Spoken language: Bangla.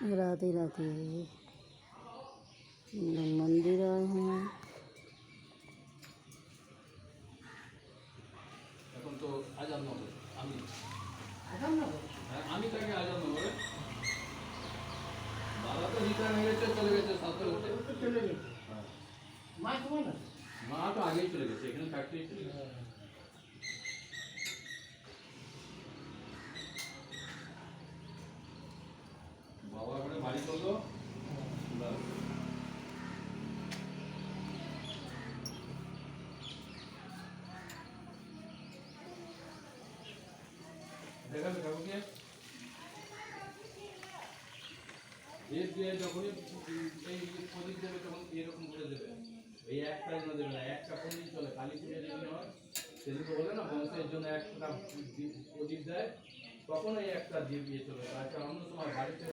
राधे राधे। लोग मंदिर आए हैं। এখন তো আজাদনগর আমি তাকে আজাদনগরে বাবা তো রিটার্ন হয়ে গেছে, চলে গেছে সাথে চলে গেছে। মা তো আগেই চলে গেছে, এখানে ফ্যাক্টরি চলে গেছে। বাবা ওখানে বাড়ি করলো, দেখাবে কাকুকে দিয়ে যখনই এই প্রদীপ দেবে তখন এরকম করে দেবে। এই একটা না দেবে না, একটা প্রদীপ চলে কালী পুজো যেদিন হয় সেদিন তো বলে না বংশের জন্য একটা প্রদীপ দেয়, তখন এই একটা দিয়ে চলে। আচ্ছা অন্য সময় বাড়িতে